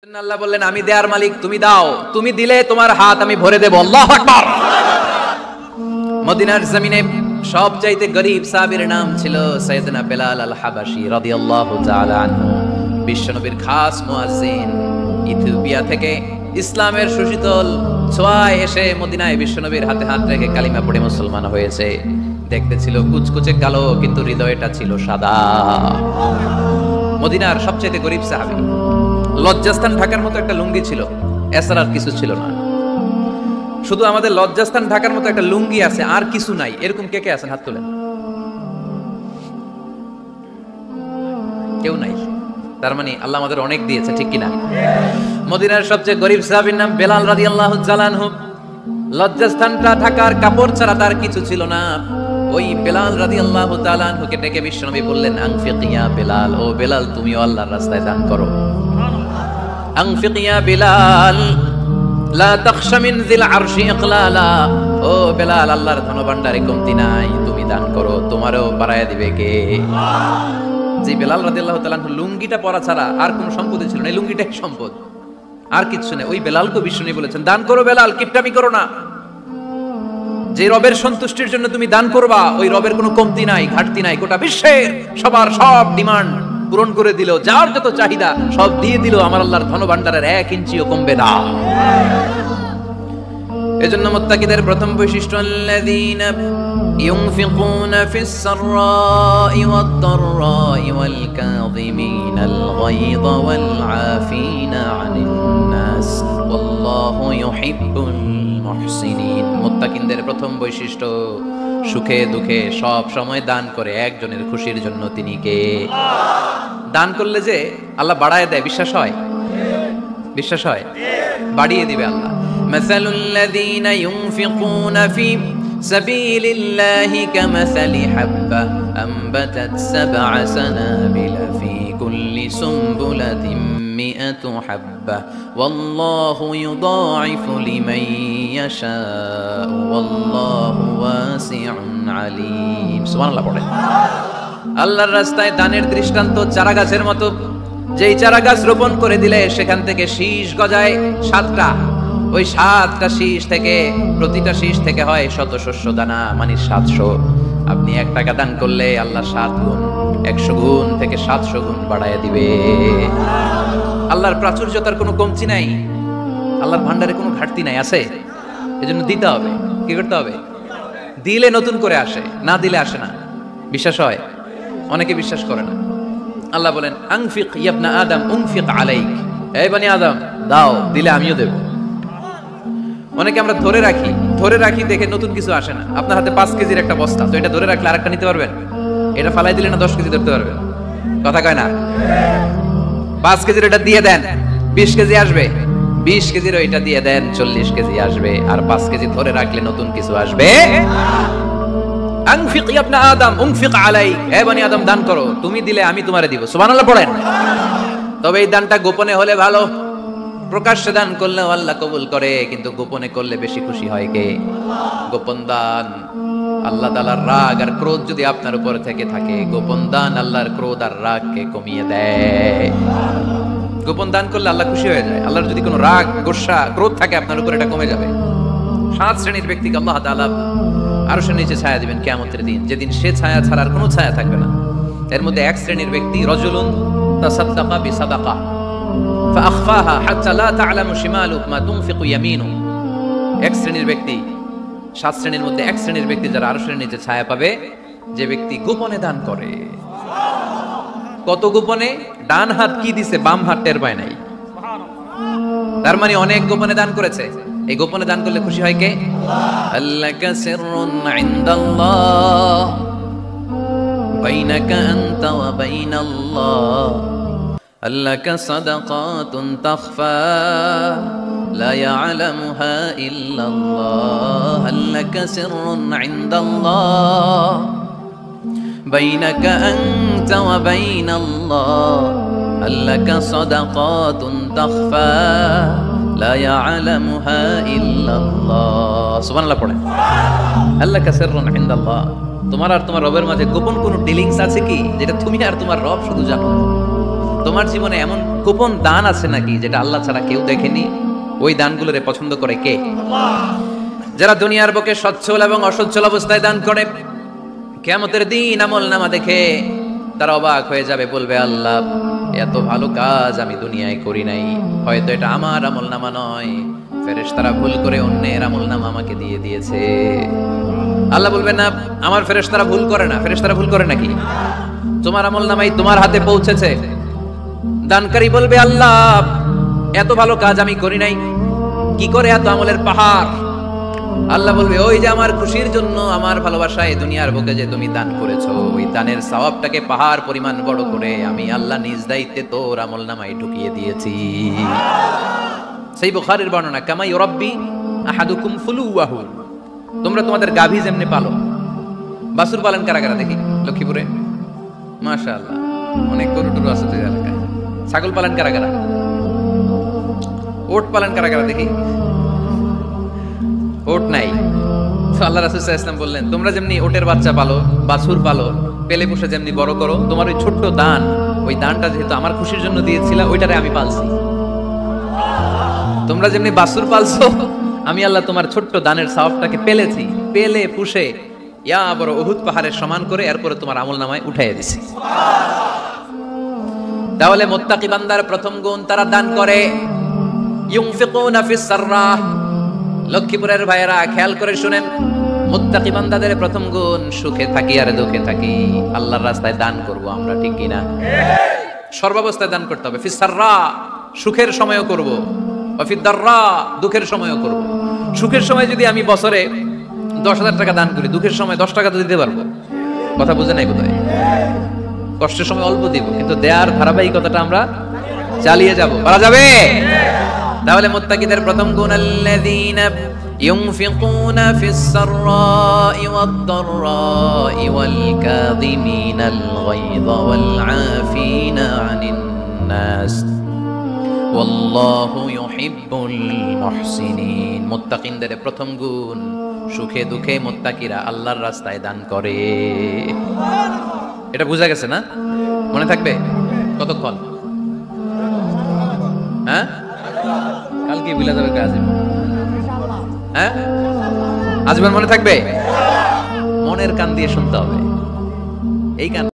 আল্লাহ বললেন আমি দেয়ার মালিক, তুমি দাও, তুমি দিলে তোমার হাত আমি ভরে দেব। আল্লাহু আকবার। মদিনার জমিনে সবচাইতে গরীব সাহাবীর নাম ছিল সাইয়েদনা বেলাল আল হাবাশী রাদিয়াল্লাহু তাআলা আনহু। বিশ্বনবীর খাস মুয়াজ্জিন, ইথিওপিয়া থেকে ইসলামের সুশীতল ছোঁয়ায় এসে মদিনায় বিশ্বনবীর হাতে হাত রেখে কালিমা পড়ে মুসলমান হয়েছে। দেখতে ছিল কুচকুচে কালো, কিন্তু হৃদয়টা ছিল সাদা। মদিনার সবচাইতে গরীব সাহাবী। লজ্জাস্থান ঢাকার মতো একটা লুঙ্গি ছিল, এছাড়া আর কিছু ছিল না। শুধু আমাদের লজ্জাস্থান ঢাকার মতো একটা লুঙ্গি আছে, আর কিছু নাই। এরকম কে কে আছেন? হাত তোলেন। কেউ নাই। তার মানে আল্লাহ আমাদের অনেক দিয়েছে, ঠিক কিনা? মদিনার সবচেয়ে গরীব সাহাবীর নাম বেলাল রাদিয়াল্লাহু তাআলা আনহু। লজ্জাস্থানটা ঢাকার কাপড় ছাড়া তার কিছু ছিল না। ওই বেলাল রাদিয়াল্লাহু তাআলা আনহুকে ডেকে বিশ্বনবী বললেন, আনফিক ইয়া বেলাল, ও বেলাল তুমিও আল্লাহর রাস্তায় দান করো। আনফিক ইয়া বেলাল লা তাখশা মিন যিল আরশি ইকলালা, ও বেলাল আল্লাহর ধনভাণ্ডারে কমতি নাই, তুমি দান করো, তোমারও বাড়ায়া দিবে কে? যে বেলাল রাদিয়াল্লাহু তাআলা আনহু লুঙ্গিটা পরা ছাড়া আর কোনো সম্পদই ছিল না, এই লুঙ্গিটাই সম্পদ, আর কিচ্ছু নেই। ওই বেলালকে বিশ্বনবী বলেছেন, দান করো বেলাল, কিপটামি করো না। যে রবের সন্তুষ্টির জন্য তুমি দান করবা, ওই রবের কোনো কমতি নাই, ঘাটতি নাই। গোটা বিশ্বের সবার সব ডিমান্ড পূরণ করে দিল, যার যত চাহিদা সব দিয়ে দিল, আমার আল্লাহর ধনভাণ্ডারের 1 ইঞ্চিও কমবে না। এজন্য মুত্তাকিদের প্রথম বৈশিষ্ট্য, আল্লাযীনা ইউনফিকুনা ফিস সাররাই ওয়াদ দাররাই ওয়াল কাযিমিনাল গায়যা ওয়াল আফিনা আনিন নাস ওয়াল্লাহু ইউহিব্বুল মুহসিনিন। মুত্তাকিনদের প্রথম বৈশিষ্ট্য, সুখে দুঃখে সব সময় দান করে একজনের খুশির জন্য। তিনি কে? দান করলে যে আল্লাহ বাড়ায় দেয়, বিশ্বাস হয়? বিশ্বাস হয়? বাড়িয়ে দিবে আল্লাহ। মাসালুল্লাযীনা ইউনফিকুনা ফি সাবিলিল্লাহি কামাসালি হাব্বা আনবাতাত সাবআ সানাবিলা ফি কুল্লি সুমবুলাতিন মিআতু হাব্বা ওয়াল্লাহু ইউদাঈফু লিমান ইয়াশাউ ওয়াল্লাহু ওয়াসিউন আলীম। সুবহানাল্লাহ পড়েন। আল্লাহর রাস্তায় দানের দৃষ্টান্ত চারা গাছের মতো। যেই চারা গাছ রোপণ করে দিলে সেখান থেকে শীষ গজায় 7টা। ওই 7টা শীষ থেকে, প্রতিটা শীষ থেকে হয় শত শস্য দানা, মানে 700। আপনি 1 টাকা দান করলে আল্লাহ 7 গুণ, 100 গুণ থেকে 700 গুণ বাড়ায় দিবে। আল্লাহর প্রাচুর্যতার কোনো কমতি নাই, আল্লাহর ভান্ডারে কোনো ঘাটতি নাই, আছে? এজন্য দিতে হবে। কি করতে হবে? দিলে নতুন করে আসে, না দিলে আসে না। বিশ্বাস হয়? অনেকে বিশ্বাস করে না। আল্লাহ বলেন, আনফিক ইয়া ইবনা আদম উনফিক আলাইক, এই বনি আদম দাও, দিলে আমিও দেব। অনেকে আমরা ধরে রাখি দেখে নতুন কিছু আসে না। আপনার হাতে 5 কেজির একটা বস্তা, তো এটা ধরে রাখলে আরেকটা নিতে পারবেন? এটা ফালাই দিলে না 10 কেজি ধরতে পারবেন? কথা কয় না? 5 কেজির এটা দিয়ে দেন, 20 কেজি আসবে। 20 কেজির ওইটা দিয়ে দেন, 40 কেজি আসবে। আর 5 কেজি ধরে রাখলে নতুন কিছু আসবে। আনফিক ইয়া ইবনা আদম উনফিক আলাইক, হে বনি আদম দান করো, তুমি দিলে আমি তোমারে দিব। সুবহানাল্লাহ পড়েন। তবে এই দানটা গোপনে হলে ভালো। প্রকাশ্যে দান করলেও আল্লাহ কবুল করে, কিন্তু গোপনে করলে বেশি খুশি হয় কে? গোপন দান আল্লাহ তাআলার রাগ আর ক্রোধ যদি আপনার উপর থেকে থাকে, গোপন দান আল্লাহর ক্রোধ আর রাগকে কমিয়ে দেয়। গোপন দান করলে আল্লাহ খুশি হয়ে যায়। আল্লাহর যদি কোনো রাগ, গোসা, ক্রোধ থাকে আপনার উপর, এটা কমে যাবে। 7 শ্রেণীর ব্যক্তিকে আল্লাহ তাআলা আরশের নিচে ছায়া দিবেন কিয়ামতের দিন, যেদিন সে ছায়া ছাড়া আর কোনো ছায়া থাকবে না। এর মধ্যে 1 শ্রেণীর ব্যক্তি, রাজুলুন তাসাদ্দাকা বিসাদাকা ফাআখফাহা হাত্তা লা তা'লামু শিমালুহু মা তুনফিকু ইয়ামিনুহু। 1 শ্রেণীর ব্যক্তি, 7 শ্রেণীর মধ্যে 1 শ্রেণীর ব্যক্তি যারা আরশের নিচে ছায়া পাবে, যে ব্যক্তি গোপনে দান করে। কত গোপনে? ডান হাত কি দিছে, বাম হাত টের পায় নাই। তার মানে অনেক গোপনে দান করেছে। এই গোপনে দান করলে খুশি হয় কে? আল্লাকা সিররুন ইনদাল্লাহ বাইনাকা আনতা ওয়া বাইনাল্লাহ, আল্লাকা সাদাকাতুন তাখফা লা ইয়ালামুহা ইল্লাল্লাহ, আল্লাকা সিররুন ইনদাল্লাহ বাইনাকা আনতা ওয়া বাইনাল্লাহ, আল্লাকা সাদাকাতুন তাখফা লা ইয়ালামুহা ইল্লাল্লাহ। সুবহানাল্লাহ পড়েন। আল্লাকা সিররুন ইনদাল্লাহ, তোমার আর তোমার রবের মাঝে গোপন কোনো ডিলিংস আছে কি, যেটা তুমি আর তোমার রব শুধু জানো? তোমার জীবনে এমন গোপন দান আছে নাকি যেটা আল্লাহ ছাড়া কেউ দেখেনি? ওই দানগুলোরে পছন্দ করে কে? যারা দুনিয়ার বুকে সচ্ছল এবং অসচ্ছল অবস্থায় দান করে, কিয়ামতের দিন আমলনামা দেখে তারা অবাক হয়ে যাবে, বলবে আল্লাহ এত ভালো কাজ আমি দুনিয়ায় করি নাই, হয়তো এটা আমার আমলনামা নয়, ফেরেশতারা ভুল করে অন্যের আমলনামা আমাকে দিয়ে দিয়েছে। আল্লাহ বলবে না, আমার ফেরেশতারা ভুল করে না। ফেরেশতারা ভুল করে নাকি? তোমার আমলনামাই তোমার হাতে পৌঁছেছে। দানকারী বলবে আল্লাহ এত ভালো কাজ আমি করি নাই, কি করে এত আমলের পাহাড়? আল্লাহ বলবে ওই যে আমার খুশির জন্য, আমার ভালোবাসায় দুনিয়ার বুকে যে তুমি দান করেছো, ওই দানের সওয়াবটাকে পাহাড় পরিমাণ বড় করে আমি আল্লাহ নিজ দায়িত্বে তোর আমলনামায় ঢুকিয়ে দিয়েছি। সেই বুখারীর বর্ণনা, কামা ইউরাব্বি আহাদুকুম ফুলুয়াহু, তোমরা তোমাদের গাভী যেমনি পালো। বাছুর পালন কারা কারা দেখি লক্ষ্মীপুরে? মাশাআল্লাহ, অনেক গরু টরু আছে তো এলাকায়। ছাগল পালন কারা কারা? ওট পালন কারা কারা দেখি? ওট নাই। আল্লাহ রাসূল সাল্লাল্লাহু আলাইহি ওয়াসাল্লাম বললেন, তোমরা যেমনি ওটের বাচ্চা পালো, বাছুর পালো, পেলে পুষে যেমনি বড় করো, তোমার ওই ছোট্ট দান, ওই দানটা যেহেতু আমার খুশির জন্য দিয়েছিলা, ওইটারে আমি পালছি। তোমরা যেমনি বাছুর পালছো, আমি আল্লাহ তোমার ছোট্ট দানের সওয়াবটাকে পেলেছি, পেলে পুষে ইয়া বড় উহুদ পাহাড়ের সমান করে এরপরে তোমার আমলনামায় উঠাইয়া দিছি। তাহলে মুত্তাকি বান্দার প্রথম গুণ, তারা দান করে। ইউনফিকুনা ফিস সাররাহ। লক্ষ্মীপুরের ভাইয়েরা খেয়াল করে শুনেন, মুত্তাকি বান্দাদের প্রথম গুণ, সুখে থাকি আর দুঃখে থাকি আল্লাহর রাস্তায় দান করব আমরা, ঠিক কিনা? সর্বাবস্থায় দান করতে হবে। ফিস সাররা, সুখের সময়ও করব, ওয়া ফিদ দাররা, দুঃখের সময়ও করব। সুখের সময় যদি আমি বছরে 10,000 টাকা দান করি, দুঃখের সময় 10 টাকা তো দিতে পারবো। কথা বুঝে নাই বোধহয়? কষ্টের সময় অল্প দিব, কিন্তু দেয়ার ধারাবাহিকতাটা আমরা চালিয়ে যাব। পারা যাবে? তাহলে মুত্তাকিদের প্রথম গুণ, আল্লাযীনা ইউনফিকুনা ফিস সাররাই ওয়াদ দাররাই ওয়াল কাযিমিনাল গায়যা ওয়াল আফিনা আনিন নাস ওয়াল্লাহু ইউহিব্বুল মুহসিনিন। মুত্তাকিনদের প্রথম গুণ, সুখে দুঃখে মুত্তাকিরা আল্লাহর রাস্তায় দান করে। এটা বোঝা গেছে না? মনে থাকবে? কতক্ষণ? হ্যাঁ, কালকে ভুলে যাবে কাজ। হ্যাঁ, আজীবন মনে থাকবে? মনের কান দিয়ে শুনতে হবে এই গান।